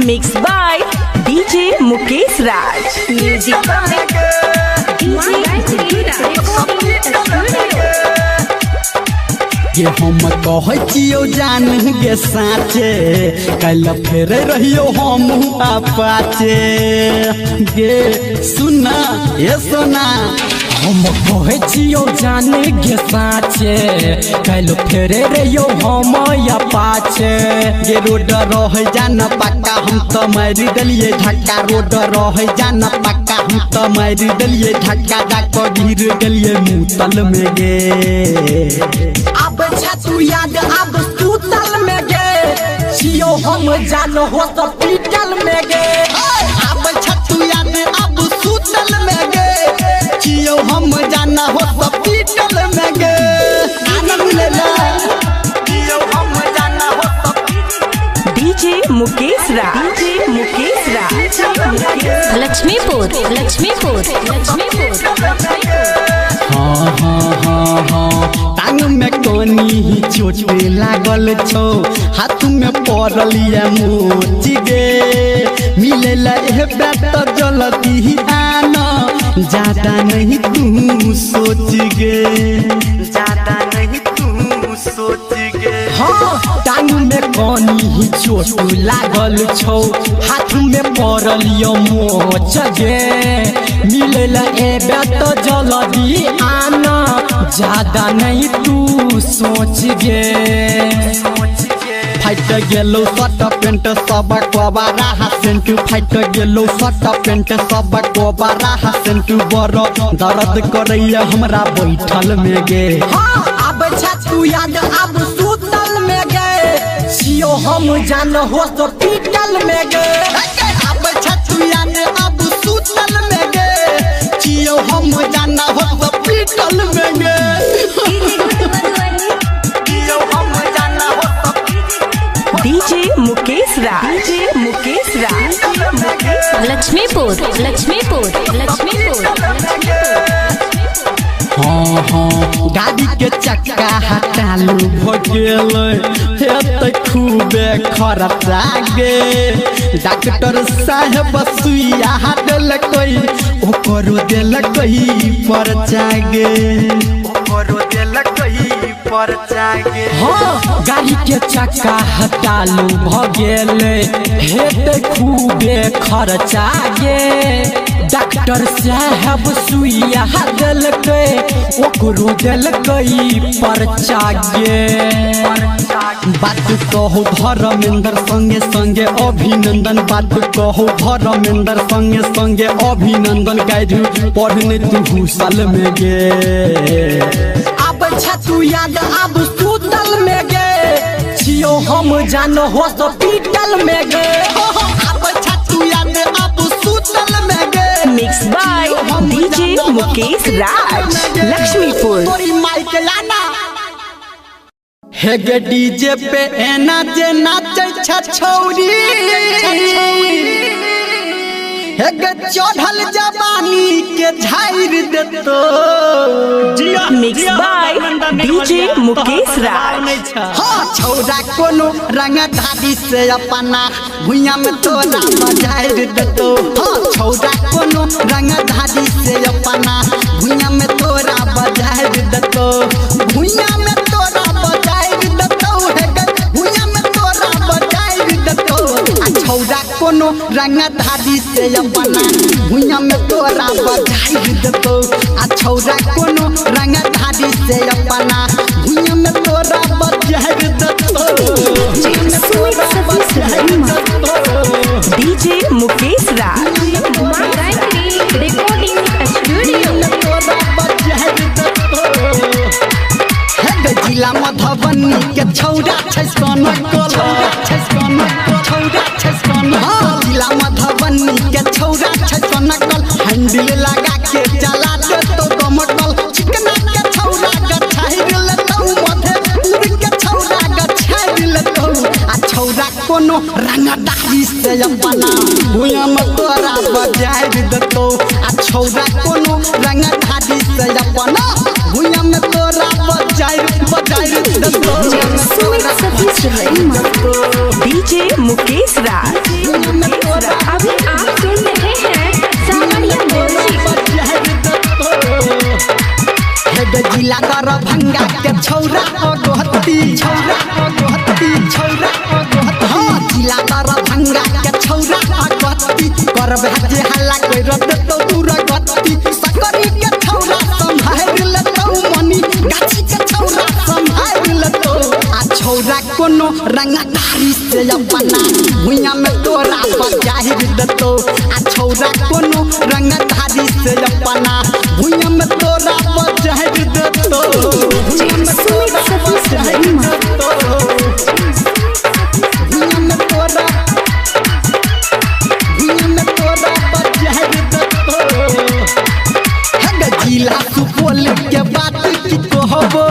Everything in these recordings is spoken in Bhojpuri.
Mixed by DJ Mukesh Raj. Music by के हम कहे चियो जान गे साचे कल फेर रहियो हम पाचे गे सुना ये सोना हम कहे छियो जाने गे साचे कल फेर रहियो हम पाचे गे रोड रह जान पक्का हम तो मारी दलिए धक्का रोड रह जान पक्का हम तो मारी दलिए धक्का जाको गिर गलिए मुतल में गे अब छतु याद अब सुतल में गे छियो हम जान हॉस्पिटल में गे अब छतु याद अब सुतल में गे छियो हम जाना हॉस्पिटल में गे आनंद लेला छियो हम जाना hospital DJ Mukesh Raj. DJ Mukesh Raj. Lakshmipur. हाँ टांग में कोनी चोट लागल छो हाथ में पड़लिया मोच गे मिले बेट जल्दी आना ज्यादा नहीं तू सोच गे हाँ टांग में कोनी चोट लागल छौ हाथ में पड़लियो मोच गे मिले बेट जल्दी आना ज्यादा नहीं तू सोच गे फाइट गेलो शर्ट पेंट सब कोबारा सेंटू फाइट गेलो शर्ट पेंट सब कोबारा सेंटू बड़ दर्द करैया हमरा बैठल में गे हाँ अब छतु याद अब सुतल में गे छियो हम जान हॉस्पिटल में गे अब छतु याद अब सुतल में गे छियो हम जाना हॉस्पिटल में गे DJ Mukesh Raj. DJ Mukesh Raj. Lakshmipur. हाँ गाड़ी के चक्का हटालू भगेल हेतै खूबे खर्चा गे डॉक्टर साहब सुइया देलकै ओकरो देलकै पर्चा गे हाँ गाड़ी के चक्का हटालू भगेले हेतै खूबे खर्चा गे डॉक्टर साहब सुइया देलकै ओकरो देलकै पर्चा गे बात कहो धर्मेंद्र संगे संगे अभिनंदन बात कहो धर्मेंद्र संगे संगे अभिनंदन गाइडू पढ़ने तू साल में गे अब छतु याद अब सुतल में गे छियो हम जान हॉस्पिटल में गे अब छतु याद अब सुतल में गे Mixed by DJ Mukesh Raj. Lakshmipur. तोरी माइक लाना हे गे डीजे पे एना जे नाचे छछौरी हे गे चढ़ल जवानी के झाइर देतो Mixed by DJ Mukesh Raj. हाँ छौरा कोनो रंग धारी से अपना भुइया में तोरा बजाइर देतो हाँ छौरा कोनो रंग धारी से अपना भुइया में तोरा बजाइर देतो भुइया में तोरा बजाइर देतो हे गे भुइया में तोरा बजाइर देतो आ छौरा कोनो रंग धारी से अपना भुइया में तोरा बजाइर देतो आ छौरा कोनो रंग धारी से अपना भुइया में तोरा बजाइर देतो DJ Mukesh Raj. Recording Studio. जिला मधुबनी के छौरा छसकन हाँ जिला मधुबनी के छौरा छसकन हैंडल लगा के चला दे तो कमटल चिकना के छौरा गछाइर लेतौ मधेपुर के छौरा गछाइर लेतौ आ छौरा कोनो रंगदारी से अपना भुइया में तोरा बजाइर देतौ आ छौरा कोनो रंगदारी से अपना भुइया में तोरा बजाइर देतौ DJ Mukesh Raj. के छौरा अगहती छौरा अगहती छौरा अगहती हाँ जिला दरभंगा के छौरा अगहती करबे जे हल्ला कोई रद तो पूरा गत्ती सकरी के छौरा संभाल लेतो मनी गाछी के छौरा संभाल लेतो आ छौरा कोनो रंगधारी से अपना भुइया में तोरा बजाहिर देतो आ छौरा कोनो रंगधारी से अपना भुइया में तोरा बजाहिर देतो भुइया में तोरा बजाहिर देतो भुइया में तोरा बजाहिर देतो हग जिला सुपौल के बात की कहबो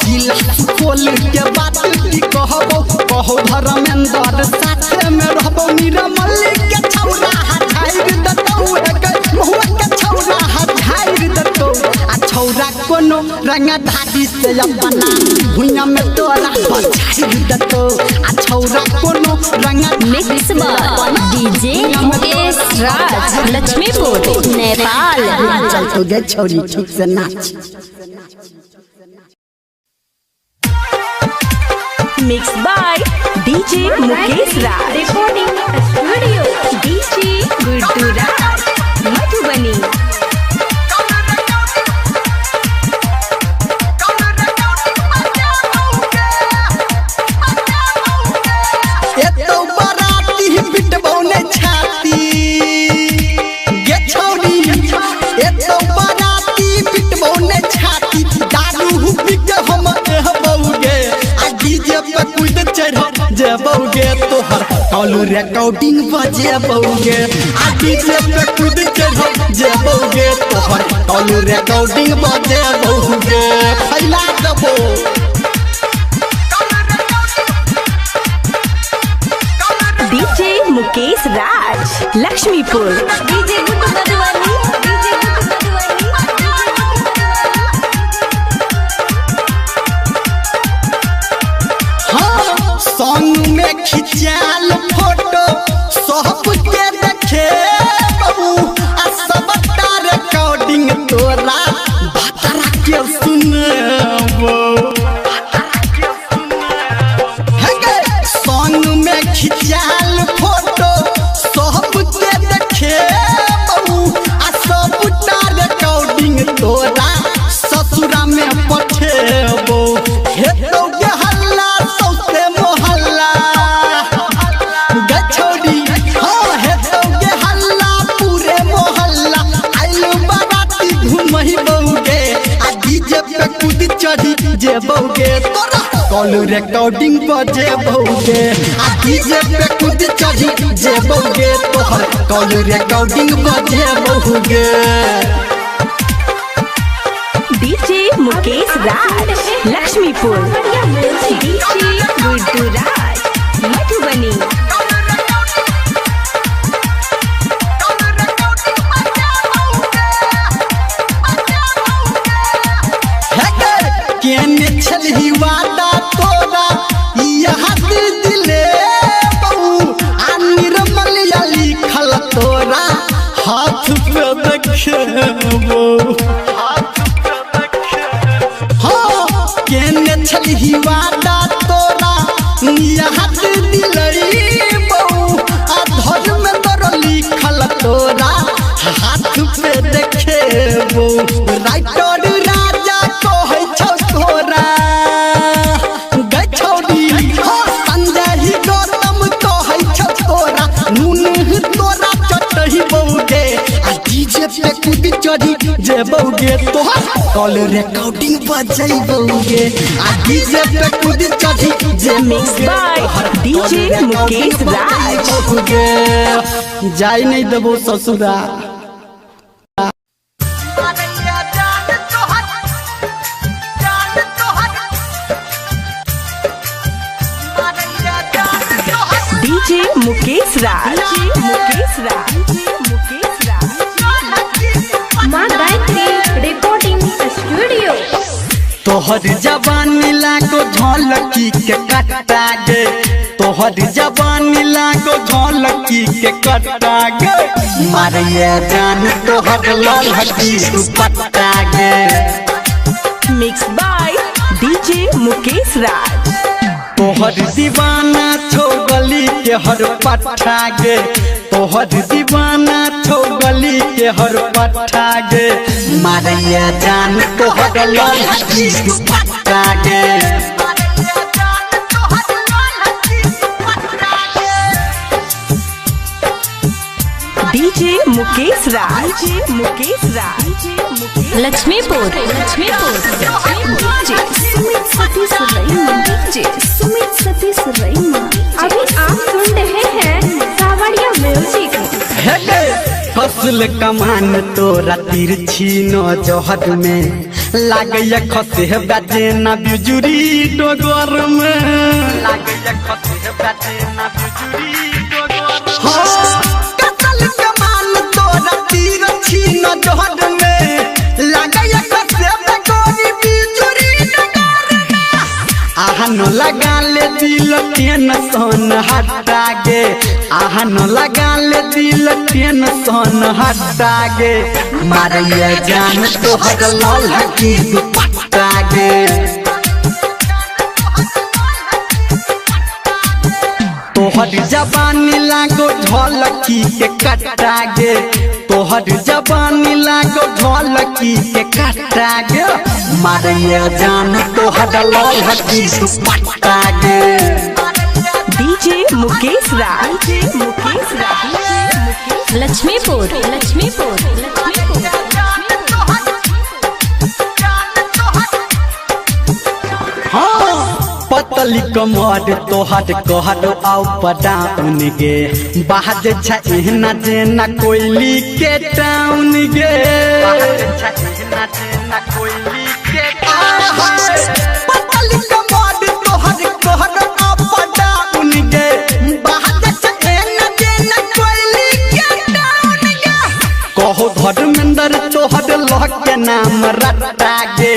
जिला सुपौल के बात की कहबो कहो धर्मेंद्र साथे में रहबो निरमल के छौरा हटाइर देतो एक महुआ के छौरा हटाइर देतो आ छौरा कोनो रंगधारी से अपना भुइया में तोरा बजाइर देतो आ छौरा कोनो मिक्स बार डीजे मुकेश राज लक्ष्मीपुर नेपाल चल तो गे छोरी ठीक से नाच mix by DJ Mukesh Raj recording studio DJ Guddu Raj Madhubani एतो बराती पिटबो ने छाती गे छोरी एतो बराती पिटबो ने छाती दारू हुपी के हम कहबोगे आ डीजे पे कूद चढ़ जेबोगे तोहर कॉल रिकॉर्डिंग बजेबोगे आ डीजे पे कूद चढ़ जेबोगे तोहर कॉल रिकॉर्डिंग बजेबोगे फैला देबो डीजे मुकेश राज लक्ष्मीपुर डीजे गुड्डू मधुबनी संग में खिंचाल फोटो सब के देखे बाबू आ सबटा रिकॉर्डिंग तोरा भतरा के सुनबो हेगे संग में खिंचाल फोटो सब के देखे बाबू आ सबटा रिकॉर्डिंग तोरा ससुरा में पठेबो हेतो के हल्ला सौसे मोहल्ला गछोड़ी हाँ हेतो के हल्ला पूरे मोहल्ला आइल बाराती घुमही बौगे आ डीजे पे कूद चढ़ी जेबोगे तोरा कॉल रिकॉर्डिंग बजेबोगे आ डीजे पे कूद चढ़ी जेबोगे तोहर call recording बजेबोगे DJ Mukesh Raj Laxmipur DJ Guddu Raj Madhubani केने छलही वादा तोरा यहाँ दिले बहू आ निर्मल लिखल तोरा हाथ पे देखबो हाँ केने छलही वादा तोरा यहाँ दिले बहू आ धर्मेंद्र लिखल तोरा हाथ पे देखबो राइटर राजा कहै छौ तोरा गछौड़ी हाँ संजय ही गौतम कहै छौ तोरा नून तोरा चटही बौगे आ डीजे पे कूद चढ़ी जेबोगे तोहर कॉल रिकॉर्डिंग बजेबोगे आ डीजे पे कूद चढ़ी मिक्स बाय डीजे मुकेश राज जाई नहीं देबो ससुरा डीजे मुकेश राज मुकेश राज मुकेश राज माँ गायत्री रिकॉर्डिंग स्टूडियो तोहर जवानी लागो झलकी के कट्टा गे तोहर जवानी लागो ढोलकी के कट्टा गे मारिया जान तोहर ललकी दुपट्टा गे। मिक्स बाय डीजे मुकेश राज। तोहर दीवाना छो गली के हर पट्टा गे तोहर दीवाना छो गली के हर पट्टा गे मारिया जान तोहर ललकी दुपट्टा गे। डीजे मुकेश राज। मुकेश राज। लक्ष्मीपुर डीजे सुमित सतीश रईमा। डीजे सुमित सतीश रईमा। अभी आप सुन रहे हैं सावरिया म्यूजिक। फसल कमान तोरा तिरछी न जहर में लागैया खसे बाजे ना बिजुरी डोगर में लागैया खसे बाजे ना बिजुरी डोगर फसल कमान तोरा तिरछी न जहर में लागैया खसे बाजे बिजुरी डोगर में आहन लगा ले दिल टेंशन हटा गे आहन लगा ले दिल टेंशन हटा गे मारिया जान तोहर ललकी दुपट्टा गे। तोहर जवानी लागो ढोलकी के कट्टा गे तोहर जवानी लागो ढोलकी के कट्टा गे मारिया जान तोहर ललकी दुपट्टा गे। डीजे मुकेश राज। मुकेश राज। लक्ष्मीपुर पतली कमर तोहर कहर आउ पटाउन गे बाहर छ एहना जेना कोयली के टाउन गे पतली कमर तोहर कहर आउ पटाउन गे बाहर छ एहना जेना कोयली के टाउन गे कहो धर्मेंद्र तोहर लह के नाम रट्टा गे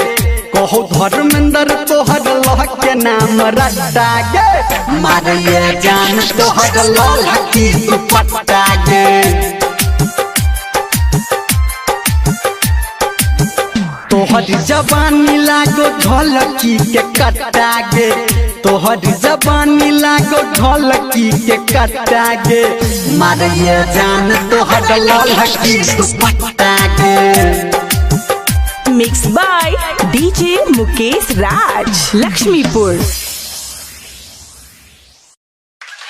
कहो धर्मेंद्र तोहर लह के नाम रट्टा गे मारिया जान तोहर ललकी दुपट्टा गे। तोहर जवानी लागो ढोलकी के कट्टा गे तोहर जवानी लागो ढोलकी के कट्टा गे मारिया जान तोहर ललकी दुपट्टा गे। Mix by DJ Mukesh Raj. Laxmipur.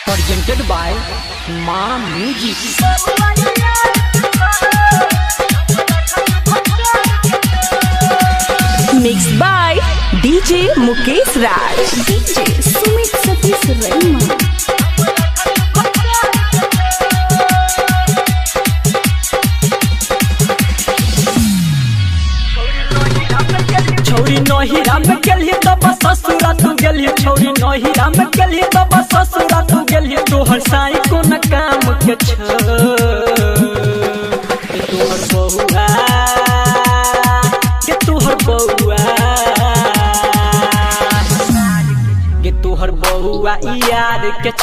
Presented by Maa music. Mix by DJ Mukesh Raj. DJ Sumit Satish Raima. छौरी नहिरा में गेलिए तब ससुरा तू गेलिए छौरी नहिरा में गेलिए तब ससुरा तू गेलिए तोहर साई कोन काम के छ तोहर बहुआ के तोहर बहुआ के तोहर बहुआ यार के छ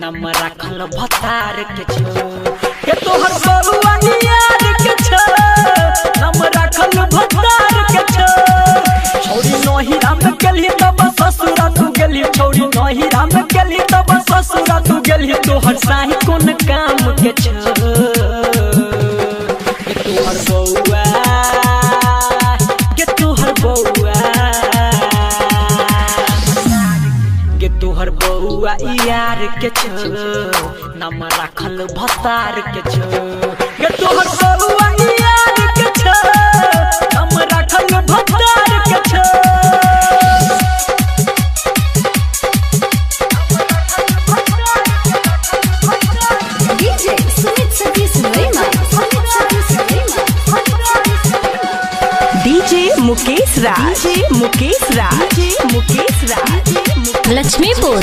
नाम राखल भतार के छ के तोहर बहुआ यार के छ नाम राखल भतार के छ छौरी नहिरा में गेलिए तब ससुरा तू गेलिए छौरी नहिरा में गेलिए तब ससुरा तू गेलिए तोहर साही कोन काम के छ तोहर बौआ के तोहर बौआ के तोहर बौआ यार के छ नाम राखल भतार के छ के तोहर बौआ यार के छ नाम राखल भतार के छ। डीजे सुमित सतीश रईमा। डीजे मुकेश राज। मुकेश राज। मुकेश राज। लक्ष्मीपुर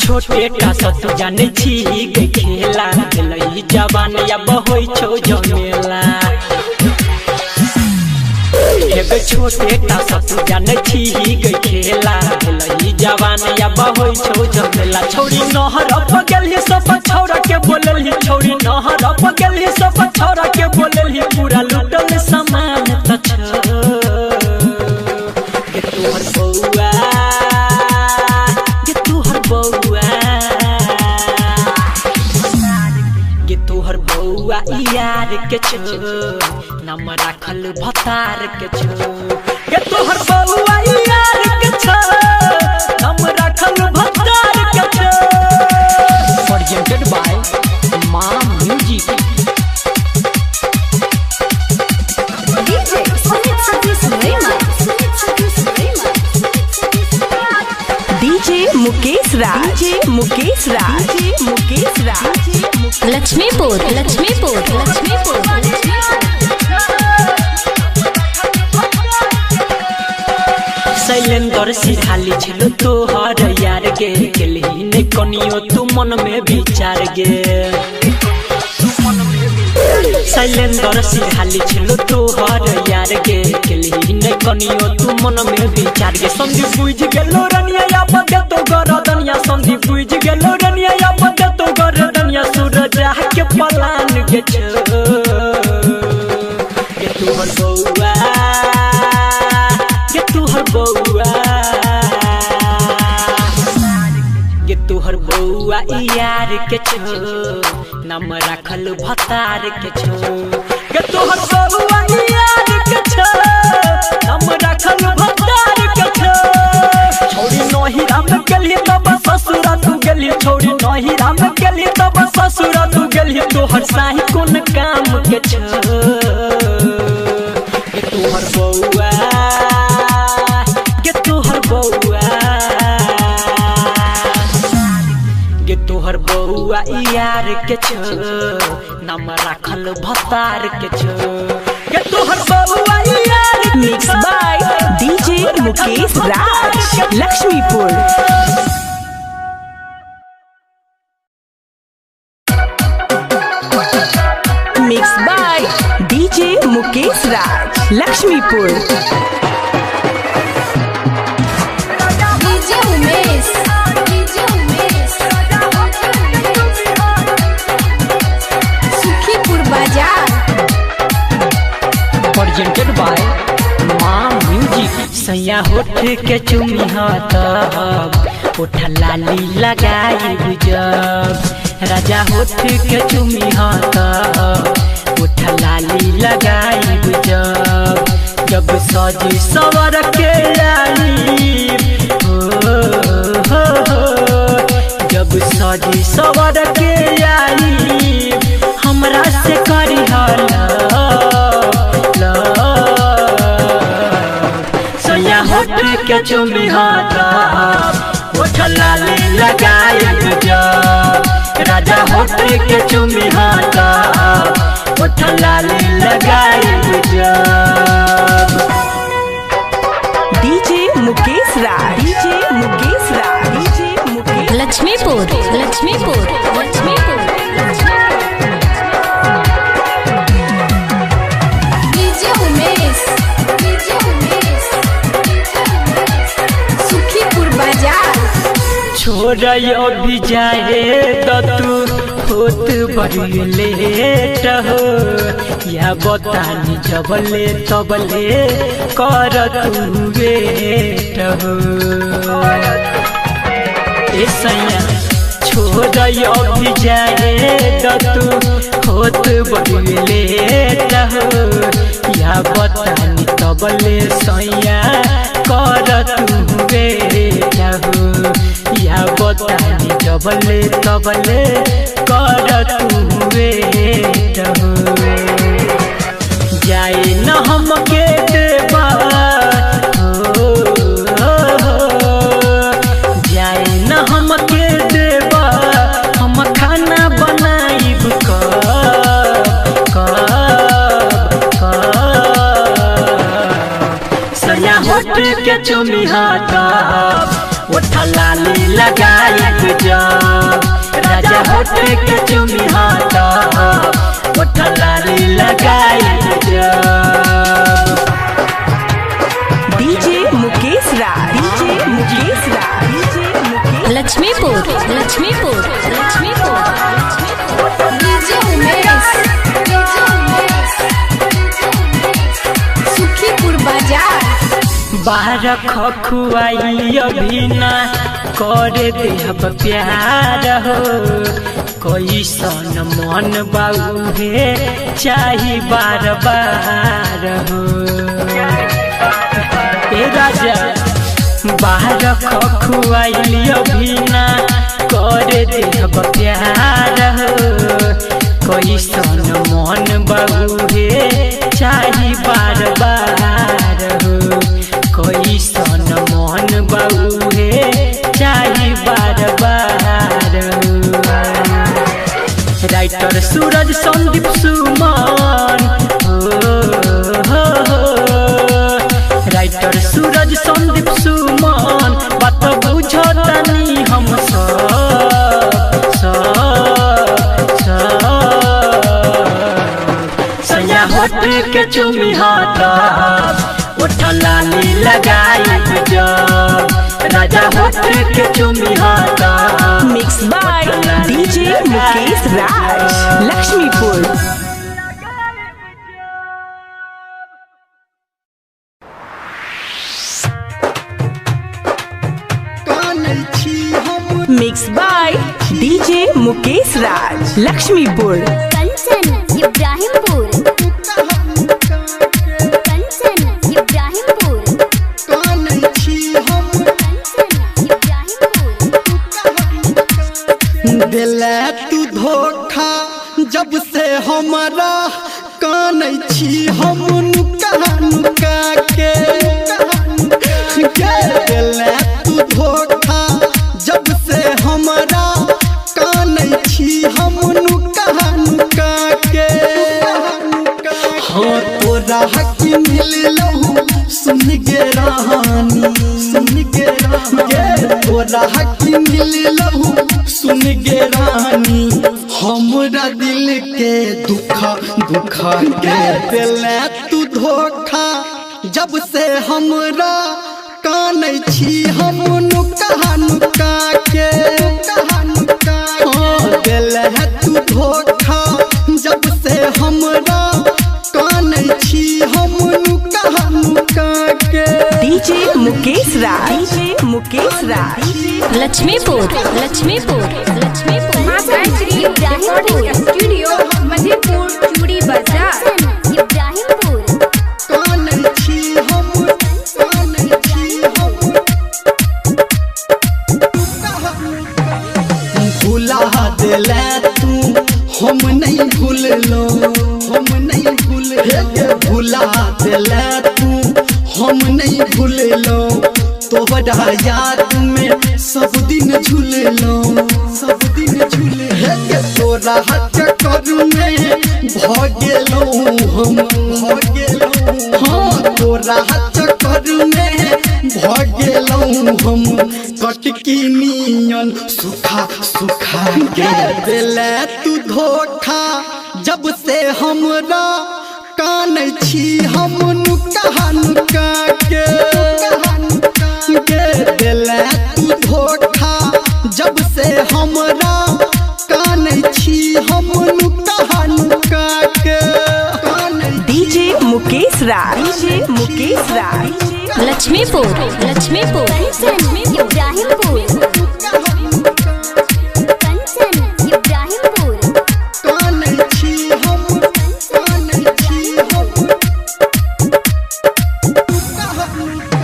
छोटे का सत जाने छी गई खेला दिलई जवान या बहोई छो जमेला एगो छोटे टा सतु जाने छी गई खेला लई जवान या बहोई छौ जमेला छोरी नहर पर गेली सब छौरा के बोलली छोरी नहर पर गेली सब छौरा के बोलली पूरा लुटल सामान त के तोहर बौआ के तोहर बौआ के तोहर बौआ यार के छो नाम राखल भतार के छो के तोहर बौआ यार के छो नाम राखल भतार के छो presented by Maa music DJ Sumit Satish Rema DJ Mukesh Raj DJ Mukesh Raj DJ Mukesh Raj Laxmipur Shailendra सिखाली छलो तोहर यार गे केली ने कनियो तू मन में विचार गे शैलेंद्र सिखाली छलो तोहर यार गे केली ने कनियो तू मन में विचार गे संदीप बुझ गेलो रनिया या बदे तो गरदनिया संदीप बुझ गेलो रनिया या बदे तो गरदनिया सूरज के पलान गे छो के तोहर बौआ के तोहर बौआ के तोहर बौआ यार के छो नाम राखल भतार के छो के तोहर बौआ यार के छो नाम राखल भतार के छो छोरी नहिरा में गेली तब ससुरा तू गेली छोरी नहिरा में गेली तब ससुरा तू गेली तोहर साही कोन काम के छो के तोहर बौआ के तोहर बौआ के तोहर बौआ यार के छो नाम राखल भतार के छो के तोहर बौआ यार mix by DJ Mukesh Raj Laxmipur mix by DJ Mukesh Raj Laxmipur DJ Umesh Sukhipur Bazar presented by Maa music सैया होठ के चुमी तब होठ लाली लगाई जब राजा होठ के चुमी तब होठ लाली लगाई जब सजी सवर के आई जब सजी सवर के आई हमरा से करी सैया होठ के चुमी तब होठ लाली लगाई जब राजा होठ के चुमी तब होठ लाली लगाई जब DJ Mukesh Raj DJ Mukesh Raj DJ Mukesh Laxmipur DJ Umesh Sukhipur बाजार छोड़ो भी जाए तू होत बड़ी लेट हो या बतानी जबले तबले कर तू वेट हो ए सैया छोड़ो भी जाए तू होत बड़ी लेट हो या बतानी तबले सैया कर तू वेट हो या बतानी जबले तबले कर तू वेट हो जाए न हमके देवा जाए न हमके देवा हम खाना बनाइब सया होठ के चुमी तब होठ लाली लगाई जब राजा होठ के चुमी तब होठ लाली लगाई जब बाहर खखुआई अभी ना कर देहब प्यार हो कैसन मन बाउहे चाही बार बार हो ए राजा बाहर खखुआई अभी ना कर देहब प्यार हो कैसन मन बाउहे चाही बार बार हो कैसन मन बाउहे चाही बार बार हो राइटर सूरज संदीप सुमन राइटर सूरज संदीप सुमन बात बुझतानी हम सया होठ के चुमी हाथा लाली लगाई जब राजा होठ के चुमी हाथा mix by DJ Mukesh Raj Laxmipur. Mix by DJ Mukesh Raj Laxmipur. Kanchan Ibrahimpur दिले तू धोखा जब से हमारा कान छी हम नुका नुका के दिले तू धोखा जब से हमारा कान छी हम नुका नुका के हाँ तोरा हक मिल लहू सुन गे रानी सुन गे तोरा हक मिल लहू सुन गे रानी हमरा दिल के दुखा दुखा के दिले तू धोखा जब से हमरा कान छी हम नुका नुका के हाँ दिले तू धोखा जब से हमरा कान छी हम नुका नुका के DJ Mukesh Raj Laxmipur recording studio Madhepur चूड़ी बाजार इब्राहिमपुर। कान छी हम भुला दिले तू हम नहीं भूललो भुला दिले तू हम नहीं भूललो तोहरा याद में सब दिन झूललो तोरा चक्कर में भगेलो हम हाँ तोरा चक्कर में भगेलो हम कटकी नियन सुखा सुखा के दिले तू धोखा जब से हमरा कान छी हम नुका नुका के दिले तू धोखा जब से हमरा कान छी हम नुका नुका के डीजे मुकेश राज लक्ष्मीपुर इब्राहिमपुर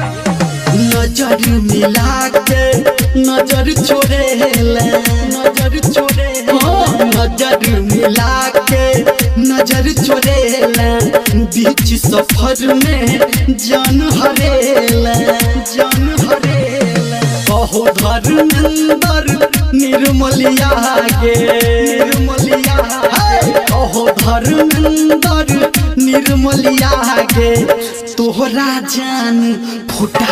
नजर मिला के नजर छोड़ेला नजर मिला के नजर छोड़ेला बीच सफर में जान हरेला कहो धर्मेंद्र निर्मलिया गे कहो धर्मेंद्र निर्मलिया गे तोहरा जान फुटा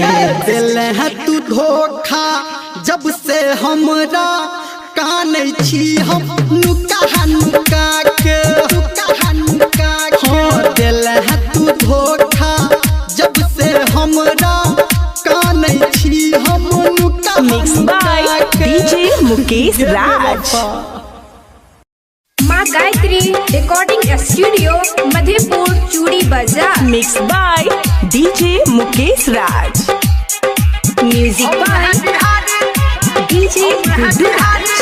के दिले तू धोखा जब से हमरा कान छी हम नुका नुका के हाँ दिले तू धोखा जब से हमरा कान छी हम नुका mix by DJ Mukesh Raj. Maa Gayatri recording studio Madhepur चूड़ी बाजार। Mix by DJ Mukesh Raj. Music by DJ Guddu Raj.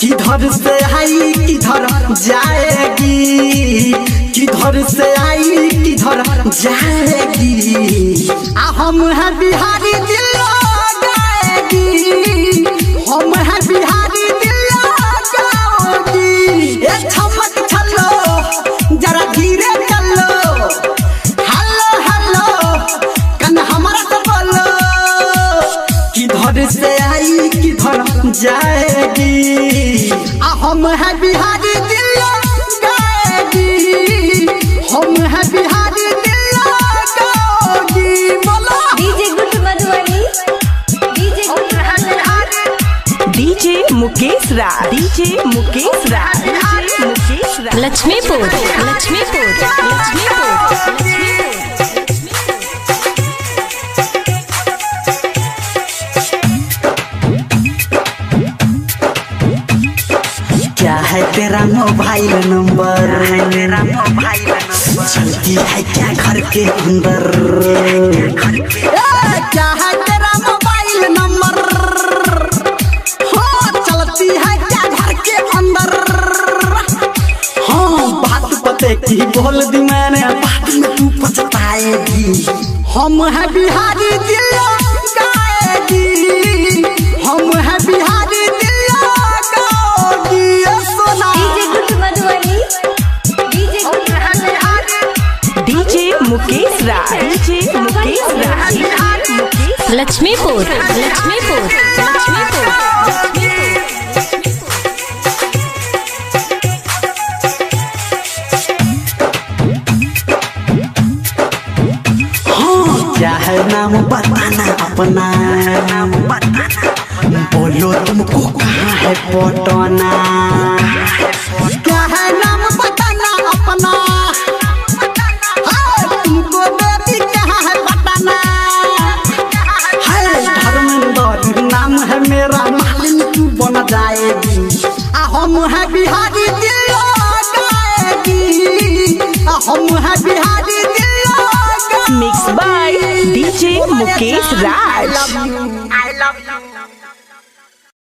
किधर से आई किधर जाएगी, किधर से आई किधर जाएगी। हम हैं बिहारी दिल गाएगी, हम हैं बिहारी दिल गाओगी। ए छमक छल्लो जरा धीरे चलो, हेलो हेलो कन हमारा से बोलो। किधर से आई किधर जाएगी, हम हैं बिहारी दिल गाएगी, हम हैं बिहारी दिल गाओगी। बोलो DJ good Madhubani, DJ good Madhubani. DJ Mukesh Raj. DJ Mukesh Raj. DJ Mukesh Raj. Laxmipur Laxmipur Laxmipur. क्या है तेरा मोबाइल नंबर, तेरा मोबाइल नंबर चलती है क्या घर के अंदर। क्या है तेरा मोबाइल नंबर, हाँ चलती है क्या घर के अंदर। हाँ बात पते की बोल दी मैंने, बात में तू पछताएगी। हम हैं बिहारी दिल गाएगी, हम हैं बिहारी दिल गाओगी। DJ good Madhubani, DJ good Madhubani. DJ Mukesh Raj. DJ Mukesh Raj. Laxmipur Laxmipur Laxmipur. क्या है नाम बताना अपना, नाम बताना बोलो तुमको कहाँ है पटना। क्या है नाम बताना अपना, तुमको बेबी कहाँ है पटना। है धर्मेंद्र नाम है मेरा, मालिन तू बन जाएगी। हम हैं बिहारी दिल गाएगी, हम हैं बिहारी दिल। Mix by DJ Mukesh Raj. I love you.